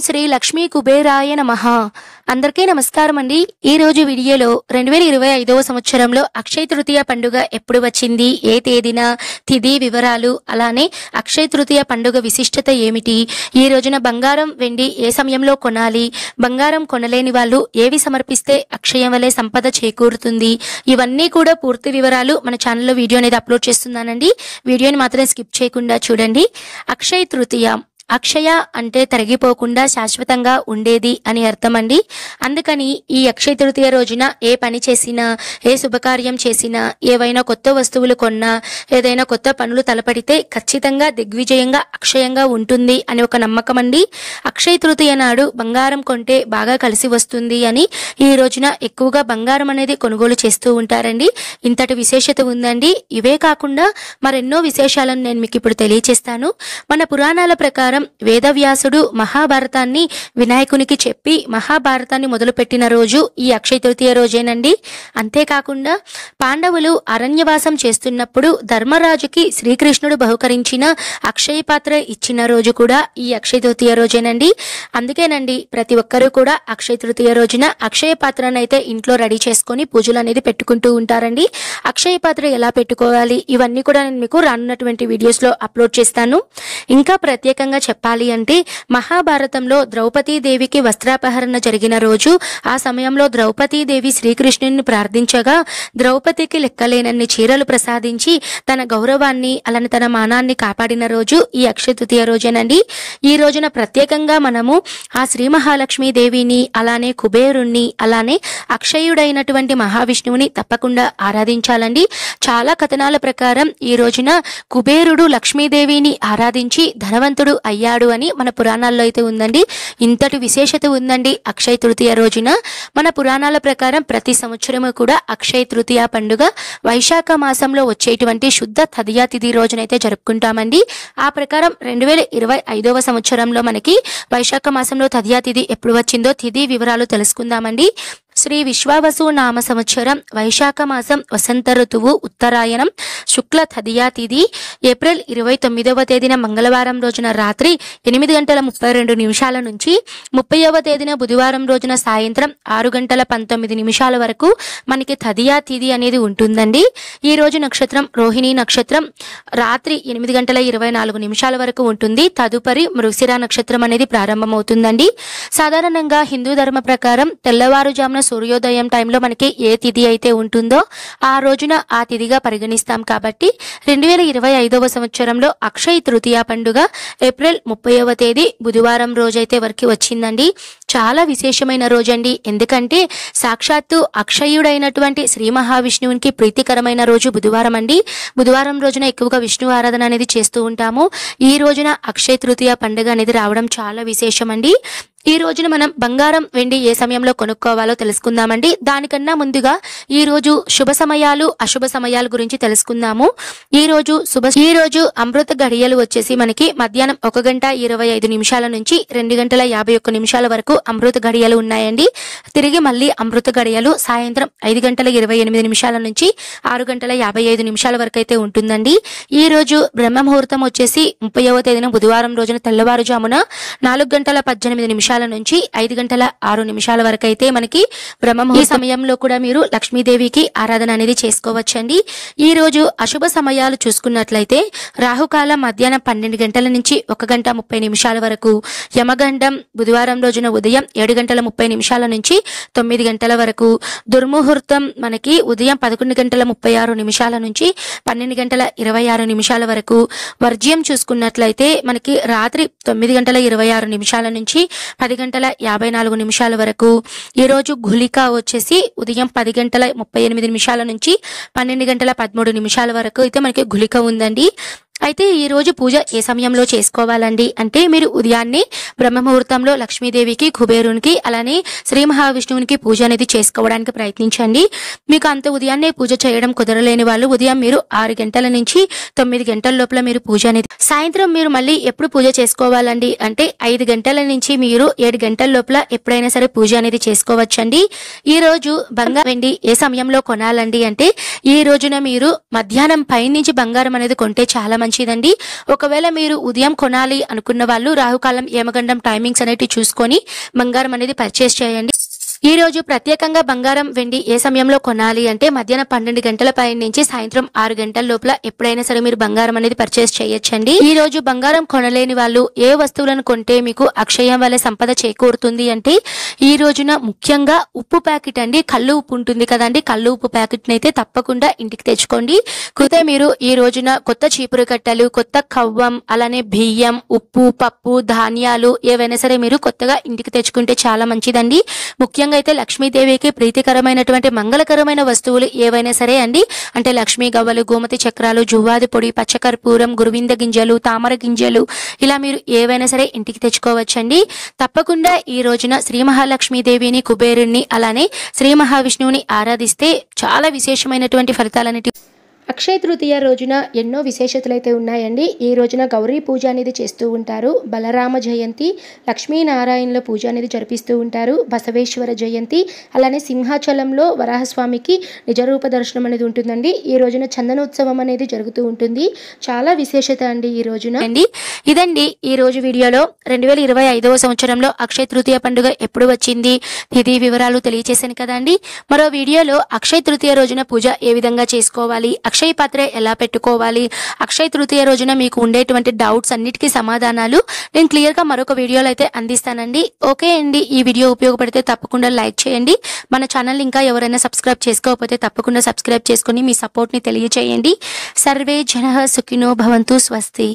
శ్రీ లక్ష్మీ కుబేరాయ నమః. అందరికీ నమస్కారం అండి. ఈ రోజు వీడియోలో 2025వ సంవత్సరంలో అక్షయ తృతీయ పండుగ ఎప్పుడు వచ్చింది, ఏ తేదీన, తిథి వివరాలు, అలానే అక్షయ తృతీయ పండుగ విశిష్టత ఏమిటి, ఈ రోజున బంగారం వెండి ఏ సమయంలో కొనాలి, బంగారం కొనలేని వాళ్ళు ఏవి సమర్పిస్తే అక్షయం వలె సంపద చేకూరుతుంది, ఇవన్నీ కూడా పూర్తి వివరాలు మన ఛానల్లో వీడియో అనేది అప్లోడ్ చేస్తున్నానండి. వీడియోని మాత్రం స్కిప్ చేయకుండా చూడండి. అక్షయ తృతీయ, అక్షయ అంటే తరిగిపోకుండా శాశ్వతంగా ఉండేది అని అర్థం అండి. అందుకని ఈ అక్షయ తృతీయ రోజున ఏ పని చేసినా, ఏ శుభకార్యం చేసినా, ఏవైనా కొత్త వస్తువులు కొన్నా, ఏదైనా కొత్త పనులు తలపడితే ఖచ్చితంగా దిగ్విజయంగా అక్షయంగా ఉంటుంది అని ఒక నమ్మకం అండి. అక్షయ తృతీయ నాడు బంగారం కొంటే బాగా కలిసి వస్తుంది అని ఈ రోజున ఎక్కువగా బంగారం అనేది కొనుగోలు చేస్తూ ఉంటారండి. ఇంతటి విశేషత ఉందండి. ఇవే కాకుండా మరెన్నో విశేషాలను నేను మీకు ఇప్పుడు తెలియచేస్తాను. మన పురాణాల ప్రకారం వేదవ్యాసుడు మహాభారతాన్ని వినాయకునికి చెప్పి మహాభారతాన్ని మొదలుపెట్టిన రోజు ఈ అక్షయ తృతీయ రోజేనండి. అంతేకాకుండా పాండవులు అరణ్యవాసం చేస్తున్నప్పుడు ధర్మరాజుకి శ్రీకృష్ణుడు బహుకరించిన అక్షయ పాత్ర ఇచ్చిన రోజు కూడా ఈ అక్షయ తృతీయ రోజేనండి. అందుకేనండి ప్రతి ఒక్కరూ కూడా అక్షయ తృతీయ రోజున అక్షయ పాత్రను అయితే ఇంట్లో రెడీ చేసుకొని పూజలు అనేది పెట్టుకుంటూ ఉంటారండి. అక్షయ పాత్ర ఎలా పెట్టుకోవాలి ఇవన్నీ కూడా నేను మీకు రానున్నటువంటి వీడియోస్లో అప్లోడ్ చేస్తాను. ఇంకా ప్రత్యేకంగా చెప్పాలి అంటే మహాభారతంలో ద్రౌపదీదేవికి వస్త్రాపహరణ జరిగిన రోజు, ఆ సమయంలో ద్రౌపదీదేవి శ్రీకృష్ణుని ప్రార్థించగా ద్రౌపదికి లెక్కలేనన్ని చీరలు ప్రసాదించి తన గౌరవాన్ని అలానే తన మానాన్ని కాపాడిన రోజు ఈ అక్షయ తృతీయ రోజేనండి. ఈ రోజున ప్రత్యేకంగా మనము ఆ శ్రీ మహాలక్ష్మీదేవిని, అలానే కుబేరుణ్ణి, అలానే అక్షయుడైనటువంటి మహావిష్ణువుని తప్పకుండా ఆరాధించాలండి. చాలా కథనాల ప్రకారం ఈ రోజున కుబేరుడు లక్ష్మీదేవిని ఆరాధించి ధనవంతుడు అయ్యాడు అని మన పురాణాల్లో అయితే ఉందండి. ఇంతటి విశేషత ఉందండి అక్షయ తృతీయ రోజున. మన పురాణాల ప్రకారం ప్రతి సంవత్సరము కూడా అక్షయ తృతీయ పండుగ వైశాఖ మాసంలో వచ్చేటువంటి శుద్ధ తదియా తిథి రోజునైతే జరుపుకుంటామండి. ఆ ప్రకారం 2025వ సంవత్సరంలో మనకి వైశాఖ మాసంలో తదియా తిథి ఎప్పుడు వచ్చిందో తిథి వివరాలు తెలుసుకుందామండి. శ్రీ విశ్వావసు నామ సంవత్సరం వైశాఖ మాసం వసంత ఋతువు ఉత్తరాయణం శుక్ల తదియా తిథి ఏప్రిల్ 29వ తేదీన మంగళవారం రోజున రాత్రి 8:32 నుంచి 30వ తేదీన బుధవారం రోజున సాయంత్రం 6:19 వరకు మనకి తదియా తిథి అనేది ఉంటుందండి. ఈ రోజు నక్షత్రం రోహిణి నక్షత్రం రాత్రి 8:24 వరకు ఉంటుంది. తదుపరి మృగశిర నక్షత్రం అనేది ప్రారంభమవుతుందండి. సాధారణంగా హిందూ ధర్మ ప్రకారం తెల్లవారుజామున సూర్యోదయం టైంలో మనకి ఏ తిథి అయితే ఉంటుందో ఆ రోజున ఆ తిథిగా పరిగణిస్తాం. కాబట్టి 2025వ సంవత్సరంలో అక్షయ తృతీయ పండుగ ఏప్రిల్ 30వ తేదీ బుధవారం రోజైతే వరకు వచ్చిందండి. చాలా విశేషమైన రోజండి. ఎందుకంటే సాక్షాత్తు అక్షయుడైనటువంటి శ్రీ మహావిష్ణువునికి ప్రీతికరమైన రోజు బుధవారం అండి. బుధవారం రోజున ఎక్కువగా విష్ణు ఆరాధన అనేది చేస్తూ ఉంటాము. ఈ రోజున అక్షయ తృతీయ పండుగ అనేది రావడం చాలా విశేషం అండి. ఈ రోజున మనం బంగారం వెండి ఏ సమయంలో కొనుక్కోవాలో తెలుసుకుందామండి. దానికన్నా ముందుగా ఈ రోజు శుభ సమయాలు అశుభ సమయాల గురించి తెలుసుకుందాము. ఈ రోజు అమృత గడియలు వచ్చేసి మనకి మధ్యాహ్నం 1:25 నుంచి 2:51 వరకు అమృత గడియలు ఉన్నాయండి. తిరిగి మళ్ళీ అమృత గడియలు సాయంత్రం 5:28 నుంచి 6:55 వరకు అయితే ఉంటుందండి. ఈ రోజు బ్రహ్మ ముహూర్తం వచ్చేసి 30వ తేదీన బుధవారం రోజున తెల్లవారుజామున 4:18 నుంచి 5:06 వరకు అయితే మనకి బ్రహ్మ ఈ సమయంలో కూడా మీరు లక్ష్మీదేవికి ఆరాధన అనేది చేసుకోవచ్చండి. ఈ రోజు అశుభ సమయాలు చూసుకున్నట్లయితే రాహుకాలం మధ్యాహ్నం 12 గంటల నుంచి 1:30 వరకు, యమగండం బుధవారం రోజున ఉదయం 7:30 నుంచి 9 గంటల వరకు, దుర్ముహూర్తం మనకి ఉదయం 11:36 నుంచి 12:26 వరకు, వర్జ్యం చూసుకున్నట్లయితే మనకి రాత్రి 9:26 నుంచి 10:54 వరకు. ఈ రోజు గుళిక వచ్చేసి ఉదయం 10:38 నుంచి 12:13 వరకు అయితే మనకి గుళిక ఉందండి. అయితే ఈ రోజు పూజ ఏ సమయంలో చేసుకోవాలండి అంటే మీరు ఉదయాన్నే బ్రహ్మ ముహూర్తంలో లక్ష్మీదేవికి, కుబేరునికి, అలానే శ్రీ మహావిష్ణువునికి పూజ అనేది చేసుకోవడానికి ప్రయత్నించండి. మీకు అంత ఉదయాన్నే పూజ చేయడం కుదరలేని వాళ్ళు ఉదయం మీరు 6 గంటల నుంచి 9 గంటల లోపల మీరు పూజ అనేది, సాయంత్రం మీరు మళ్ళీ ఎప్పుడు పూజ చేసుకోవాలండి అంటే 5 గంటల నుంచి మీరు 7 గంటల లోపల ఎప్పుడైనా సరే పూజ అనేది చేసుకోవచ్చండి. ఈ రోజు బంగారం వెండి ఏ సమయంలో కొనాలండి అంటే ఈ రోజున మీరు మధ్యాహ్నం పై నుంచి బంగారం అనేది కొంటే చాలా మంచిది. మంచిదండి. ఒకవేళ మీరు ఉదయం కొనాలి అనుకున్న వాళ్ళు రాహుకాలం యమగండం టైమింగ్స్ అనేవి చూసుకొని బంగారం అనేది పర్చేస్ చేయండి. ఈ రోజు ప్రత్యేకంగా బంగారం వెండి ఏ సమయంలో కొనాలి అంటే మధ్యాహ్నం 12 గంటల పై నుంచి సాయంత్రం 6 గంటల లోపల ఎప్పుడైనా సరే మీరు బంగారం అనేది పర్చేస్ చేయొచ్చండి. ఈ రోజు బంగారం కొనలేని వాళ్ళు ఏ వస్తువులను కొంటే మీకు అక్షయం వల్ల సంపద చేకూరుతుంది అంటే ఈ రోజున ముఖ్యంగా ఉప్పు ప్యాకెట్ అండి. కళ్ళు ఉప్పు ఉంటుంది కదండి, కళ్ళు ఉప్పు ప్యాకెట్ అయితే తప్పకుండా ఇంటికి తెచ్చుకోండి. కుతే మీరు ఈ రోజున కొత్త చీపురు కట్టలు, కొత్త కవ్వం, అలానే బియ్యం, ఉప్పు, పప్పు, ధాన్యాలు ఏవైనా సరే మీరు కొత్తగా ఇంటికి తెచ్చుకుంటే చాలా మంచిదండి. ముఖ్యంగా అయితే లక్ష్మీదేవికి ప్రీతికరమైనటువంటి మంగళకరమైన వస్తువులు ఏవైనా సరే అండి, అంటే లక్ష్మీ గవ్వలు, గోమతి చక్రాలు, జువ్వాది పొడి, పచ్చకర్పూరం, గురువింద గింజలు, తామర గింజలు ఇలా మీరు ఏవైనా సరే ఇంటికి తెచ్చుకోవచ్చండి. తప్పకుండా ఈ రోజున శ్రీ మహాలక్ష్మీదేవిని, కుబేరుణ్ణి, అలానే శ్రీ మహావిష్ణువుని ఆరాధిస్తే చాలా విశేషమైనటువంటి ఫలితాలన్నిటి. అక్షయ తృతీయ రోజున ఎన్నో విశేషతలు అయితే ఉన్నాయండి. ఈ రోజున గౌరీ పూజ అనేది చేస్తూ ఉంటారు, బలరామ జయంతి, లక్ష్మీనారాయణుల పూజ అనేది జరిపిస్తూ ఉంటారు, బసవేశ్వర జయంతి, అలానే సింహాచలంలో వరాహస్వామికి నిజరూప దర్శనం అనేది ఉంటుందండి. ఈ రోజున చందనోత్సవం అనేది జరుగుతూ ఉంటుంది. చాలా విశేషత అండి ఈ రోజున అండి. ఇదండి ఈ రోజు వీడియోలో 2025వ సంవత్సరంలో అక్షయ తృతీయ పండుగ ఎప్పుడు వచ్చింది, తిథి వివరాలు తెలియచేశాను కదండి. మరో వీడియోలో అక్షయ తృతీయ రోజున పూజ ఏ విధంగా చేసుకోవాలి, అక్షయ పాత్ర ఎలా పెట్టుకోవాలి, అక్షయ తృతీయ రోజున మీకు ఉండేటువంటి డౌట్స్ అన్నిటికీ సమాధానాలు నేను క్లియర్గా మరొక వీడియోలో అయితే అందిస్తానండి. ఓకే అండి, ఈ వీడియో ఉపయోగపడితే తప్పకుండా లైక్ చేయండి. మన ఛానల్ ఇంకా ఎవరైనా సబ్స్క్రైబ్ చేసుకోకపోతే తప్పకుండా సబ్స్క్రైబ్ చేసుకొని మీ సపోర్ట్ని తెలియచేయండి. సర్వే జనః సుఖినో భవంతు. స్వస్తి.